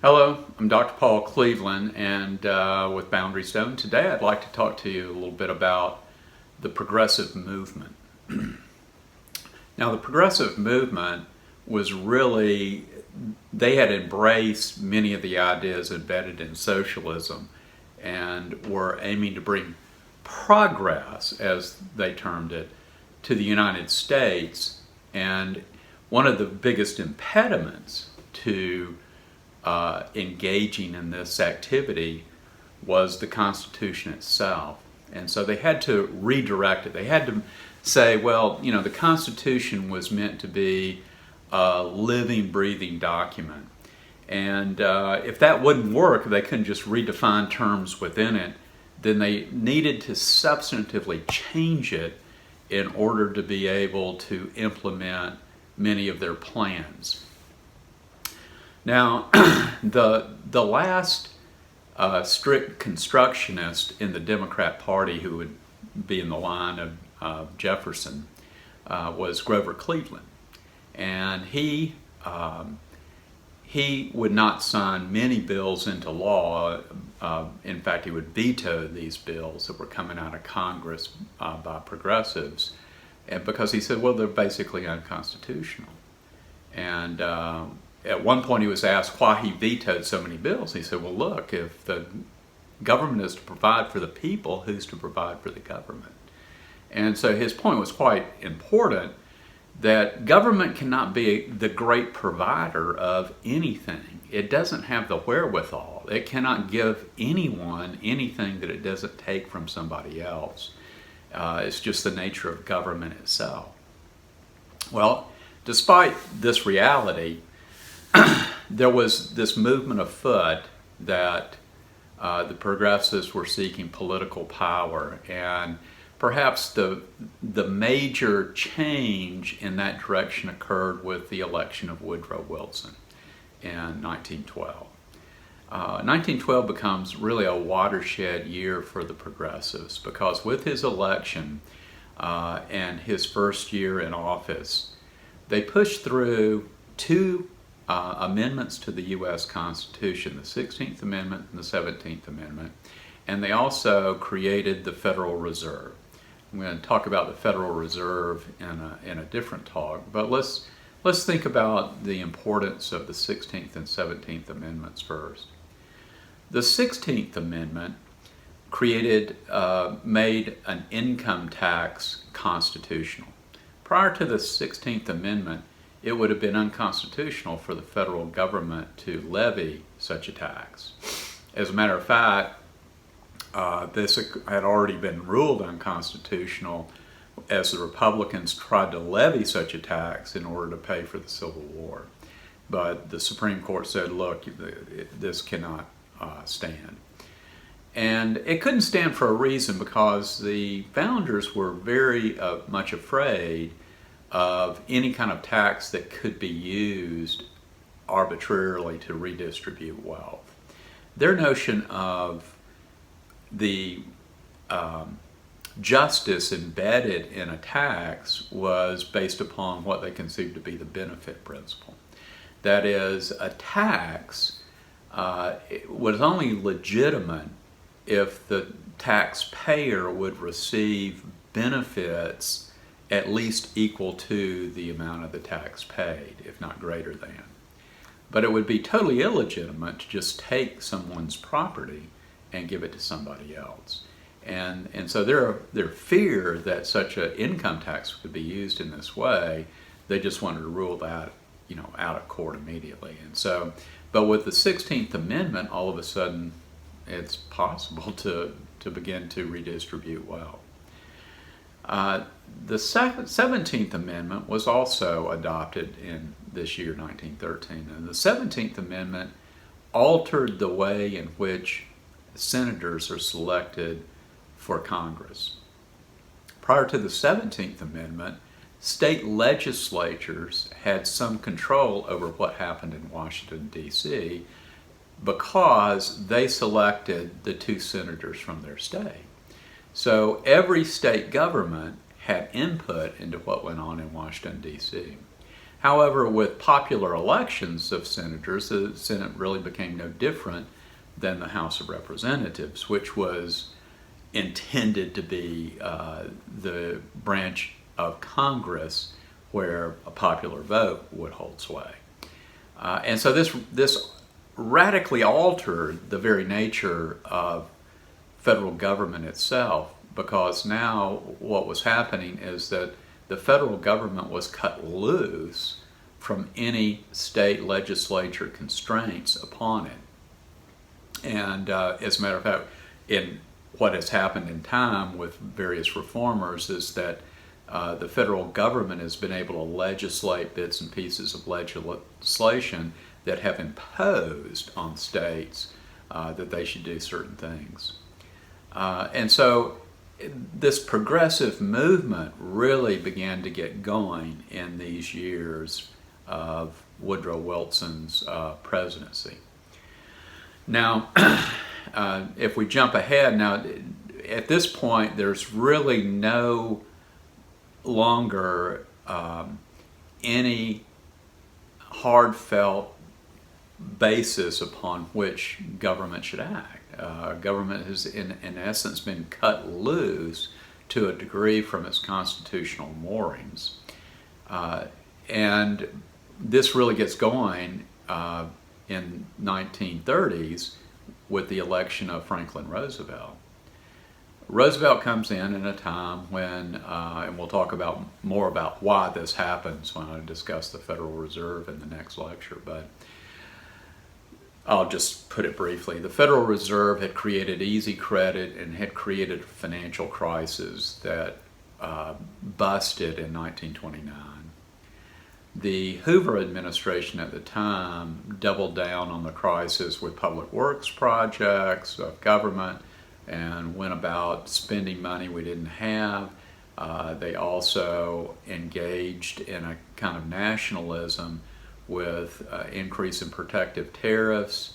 Hello, I'm Dr. Paul Cleveland and with Boundary Stone. Today I'd like to talk to you a little bit about the progressive movement. Now the progressive movement was really, they had embraced many of the ideas embedded in socialism and were aiming to bring progress, as they termed it, to the United States. And one of the biggest impediments to engaging in this activity was the Constitution itself. And so they had to redirect it. They had to say, well, you know, the Constitution was meant to be a living, breathing document. And if that wouldn't work, they couldn't just redefine terms within it, then they needed to substantively change it in order to be able to implement many of their plans. Now, the last strict constructionist in the Democrat Party who would be in the line of Jefferson was Grover Cleveland. And he would not sign many bills into law. In fact, he would veto these bills that were coming out of Congress by progressives, because he said, well, they're basically unconstitutional. And at one point he was asked why he vetoed so many bills. He said, well, look, if the government is to provide for the people, who's to provide for the government? And so his point was quite important, that government cannot be the great provider of anything. It doesn't have the wherewithal. It cannot give anyone anything that it doesn't take from somebody else. It's just the nature of government itself. Well, despite this reality, there was this movement afoot that the progressives were seeking political power, and perhaps the major change in that direction occurred with the election of Woodrow Wilson in 1912. 1912 becomes really a watershed year for the progressives, because with his election and his first year in office, they pushed through two amendments to the U.S. Constitution, the 16th Amendment and the 17th Amendment, and they also created the Federal Reserve. I'm going to talk about the Federal Reserve in a different talk, but let's think about the importance of the 16th and 17th Amendments first. The 16th Amendment made an income tax constitutional. Prior to the 16th Amendment, it would have been unconstitutional for the federal government to levy such a tax. As a matter of fact, this had already been ruled unconstitutional as the Republicans tried to levy such a tax in order to pay for the Civil War. But the Supreme Court said, look, this cannot stand. And it couldn't stand for a reason, because the founders were very much afraid of any kind of tax that could be used arbitrarily to redistribute wealth. Their notion of the justice embedded in a tax was based upon what they conceived to be the benefit principle. That is, a tax was only legitimate if the taxpayer would receive benefits at least equal to the amount of the tax paid, if not greater than. But it would be totally illegitimate to just take someone's property and give it to somebody else. And so their fear that such an income tax could be used in this way, they just wanted to rule that, out of court immediately. And so, but with the 16th Amendment, all of a sudden, it's possible to begin to redistribute wealth. The 17th Amendment was also adopted in this year, 1913, and the 17th Amendment altered the way in which senators are selected for Congress. Prior to the 17th Amendment, state legislatures had some control over what happened in Washington, D.C., because they selected the two senators from their state. So every state government had input into what went on in Washington, D.C. However, with popular elections of senators, the Senate really became no different than the House of Representatives, which was intended to be the branch of Congress where a popular vote would hold sway. And so this radically altered the very nature of federal government itself, because now what was happening is that the federal government was cut loose from any state legislature constraints upon it. And as a matter of fact, in what has happened in time with various reformers is that the federal government has been able to legislate bits and pieces of legislation that have imposed on states that they should do certain things. And so this progressive movement really began to get going in these years of Woodrow Wilson's presidency. Now, if we jump ahead, now at this point there's really no longer any heartfelt basis upon which government should act. Government has, in essence, been cut loose to a degree from its constitutional moorings. And this really gets going in 1930s with the election of Franklin Roosevelt. Roosevelt comes in a time when, and we'll talk more about why this happens when I discuss the Federal Reserve in the next lecture, but I'll just put it briefly. The Federal Reserve had created easy credit and had created a financial crisis that busted in 1929. The Hoover administration at the time doubled down on the crisis with public works projects of government and went about spending money we didn't have. They also engaged in a kind of nationalism with increase in protective tariffs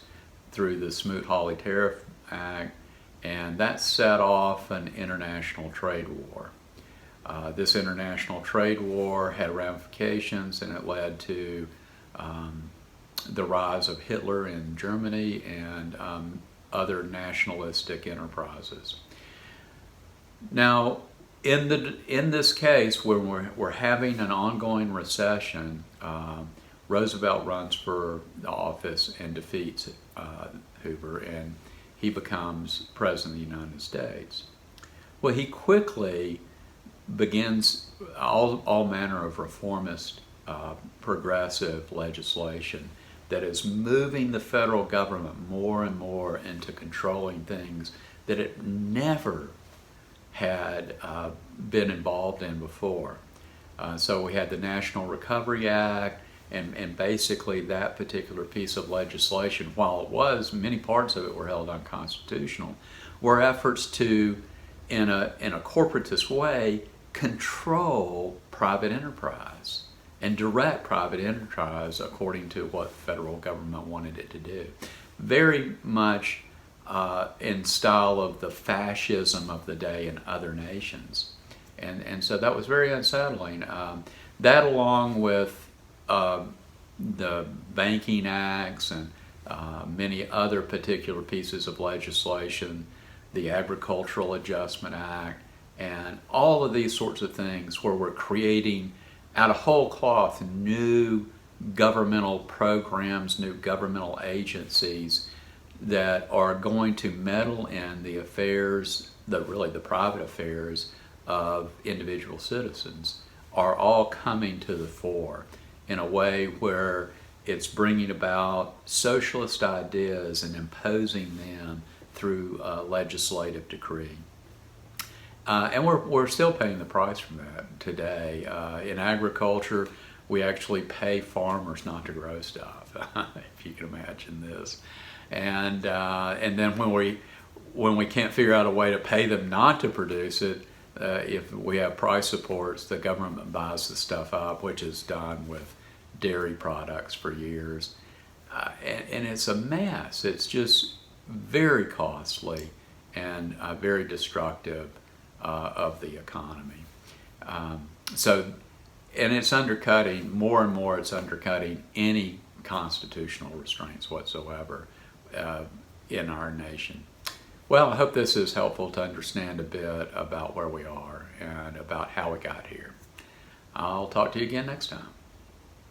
through the Smoot-Hawley Tariff Act, and that set off an international trade war. This international trade war had ramifications, and it led to the rise of Hitler in Germany and other nationalistic enterprises. Now, in this case, when we're having an ongoing recession, Roosevelt runs for the office and defeats Hoover, and he becomes President of the United States. Well, he quickly begins all manner of reformist, progressive legislation that is moving the federal government more and more into controlling things that it never had been involved in before. So we had the National Recovery Act, and basically that particular piece of legislation, while many parts of it were held unconstitutional, were efforts to, in a corporatist way, control private enterprise and direct private enterprise according to what the federal government wanted it to do. Very much in style of the fascism of the day in other nations. And so that was very unsettling. That, along with the banking acts and many other particular pieces of legislation, the Agricultural Adjustment Act, and all of these sorts of things where we're creating out of whole cloth new governmental programs, new governmental agencies that are going to meddle in the affairs, the private affairs of individual citizens, are all coming to the fore in a way where it's bringing about socialist ideas and imposing them through legislative decree. And we're still paying the price for that today. In agriculture, we actually pay farmers not to grow stuff, if you can imagine this. And then when we can't figure out a way to pay them not to produce it, if we have price supports, the government buys the stuff up, which is done with dairy products for years. And it's a mess. It's just very costly and very destructive of the economy. So and it's undercutting, more and more it's undercutting any constitutional restraints whatsoever in our nation. Well, I hope this is helpful to understand a bit about where we are and about how we got here. I'll talk to you again next time.